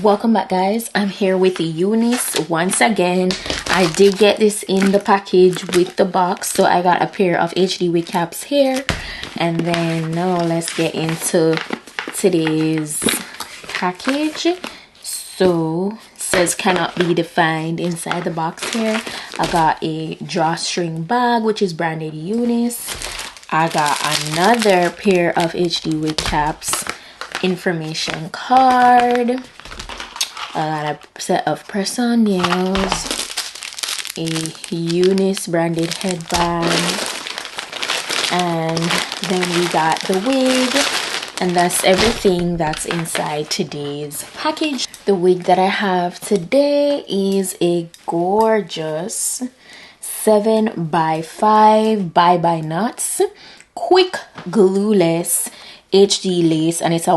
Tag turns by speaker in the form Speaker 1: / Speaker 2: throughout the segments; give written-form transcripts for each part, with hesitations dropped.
Speaker 1: Welcome back, guys. I'm here with the UNice once again. I did get this in the package with the box, so I got a pair of HD wig caps here. And then now let's get into today's package. So it says cannot be defined inside the box here. I got a drawstring bag which is branded UNice. I got another pair of HD wig caps, information card. I got a set of press-on nails, a UNice branded headband, and then we got the wig, and that's everything that's inside today's package. The wig that I have today is a gorgeous 7x5 bye-bye knots quick glueless HD lace, and it's a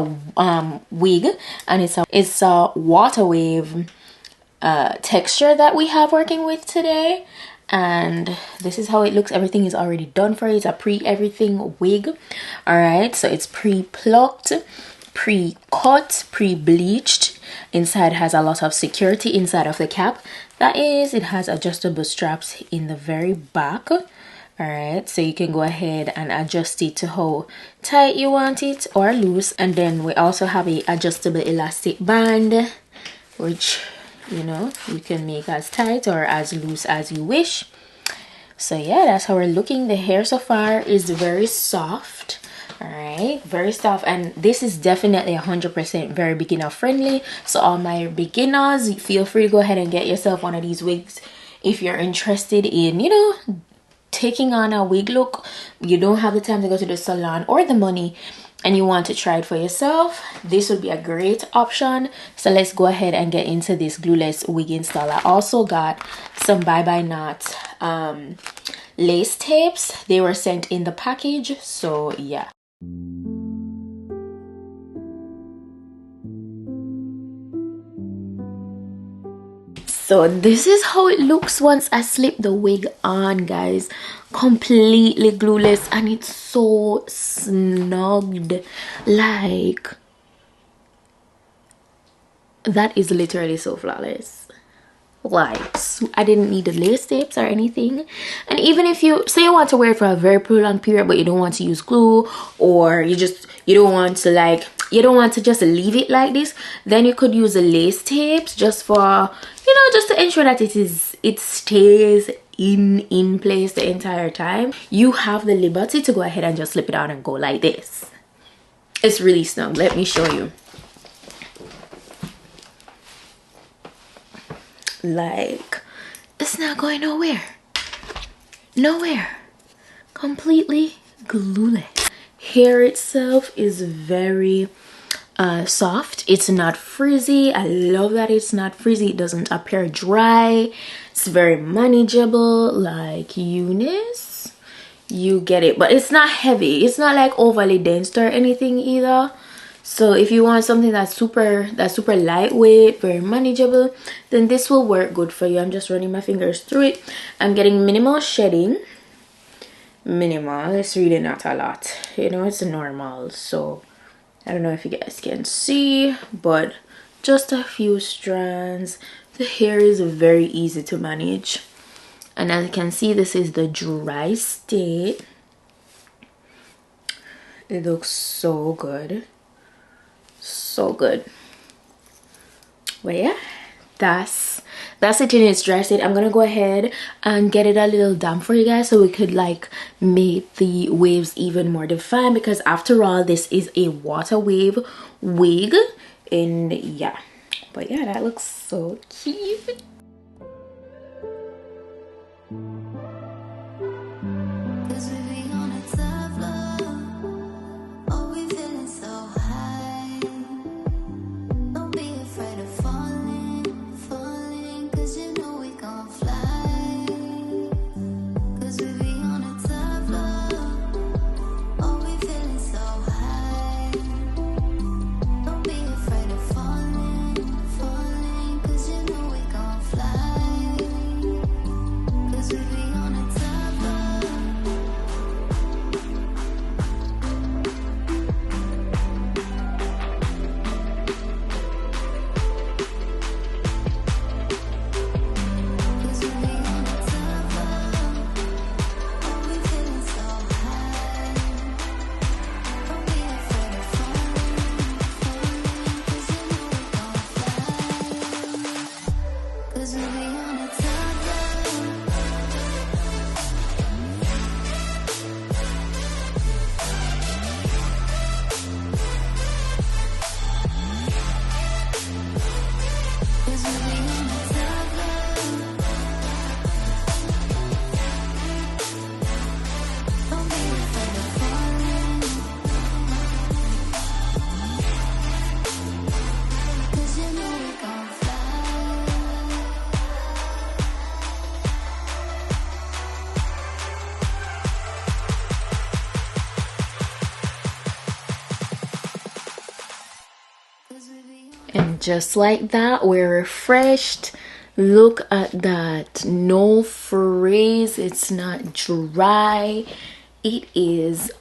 Speaker 1: wig, and it's a water wave texture that we have working with today. And this is how it looks. Everything is already done for it. It's a pre-everything wig. All right, so it's pre-plucked, pre-cut, pre-bleached. Inside has a lot of security inside of the cap. That is, it has adjustable straps in the very back. All right, so you can go ahead and adjust it to how tight you want it or loose. And then we also have a adjustable elastic band, which, you know, you can make as tight or as loose as you wish. So yeah, that's how we're looking. The hair so far is very soft. All right, very soft, and this is definitely 100% very beginner friendly. So all my beginners, feel free to go ahead and get yourself one of these wigs if you're interested in, you know, taking on a wig look. You don't have the time to go to the salon or the money, and you want to try it for yourself. This would be a great option. So let's go ahead and get into this glueless wig install. I also got some bye-bye knots lace tapes. They were sent in the package, so yeah. So this is how it looks once I slip the wig on, guys. Completely glueless, and it's so snugged. Like, that is literally so flawless. Like, I didn't need the lace tapes or anything. And even if you say you want to wear it for a very prolonged period, but you don't want to use glue, or you don't want to just leave it like this, then you could use the lace tapes just for, you know, just to ensure that it stays in place the entire time. You have the liberty to go ahead and just slip it on and go like this. It's really snug. Let me show you. Like, it's not going nowhere. Completely glueless. Hair itself is very soft. It's not frizzy. I love that it's not frizzy. It doesn't appear dry. It's very manageable, like UNice. You get it, but it's not heavy. It's not like overly dense or anything either. So if you want something that's super lightweight, very manageable, then this will work good for you. I'm just running my fingers through it. I'm getting minimal shedding. Minimal, it's really not a lot, you know, it's normal. So I don't know if you guys can see, but just a few strands. The hair is very easy to manage, and as you can see, this is the dry state. It looks so good, so good. But yeah, that's it in its dry state. I'm gonna go ahead and get it a little damp for you guys, so we could like make the waves even more defined, because after all, this is a water wave wig. And yeah, but yeah, that looks so cute.
Speaker 2: Don't be afraid of falling, 'cause you know we gon' fly.
Speaker 1: just like that, we're refreshed. Look at that, no frizz, it's not dry, it is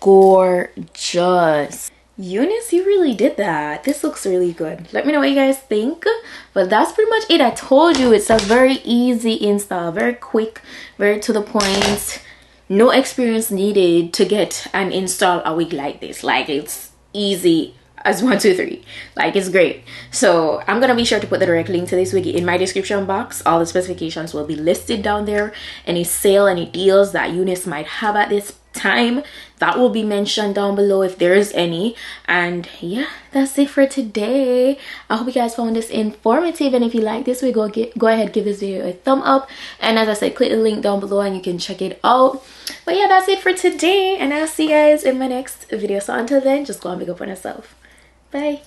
Speaker 1: gorgeous. UNice, you really did that. This looks really good. Let me know what you guys think. But that's pretty much it. I told you it's a very easy install, very quick, very to the point. No experience needed to get and install a wig like this. Like, it's easy as 1 2 3. Like, it's great. So I'm gonna be sure to put the direct link to this wig in my description box. All the specifications will be listed down there. Any sale, any deals that UNice might have at this time, that will be mentioned down below if there is any. And yeah, that's it for today. I hope you guys found this informative, and if you like this video, go ahead, give this video a thumb up, and as I said, click the link down below and you can check it out. But yeah, that's it for today, and I'll see you guys in my next video. So until then, just go and big up on yourself. Bye.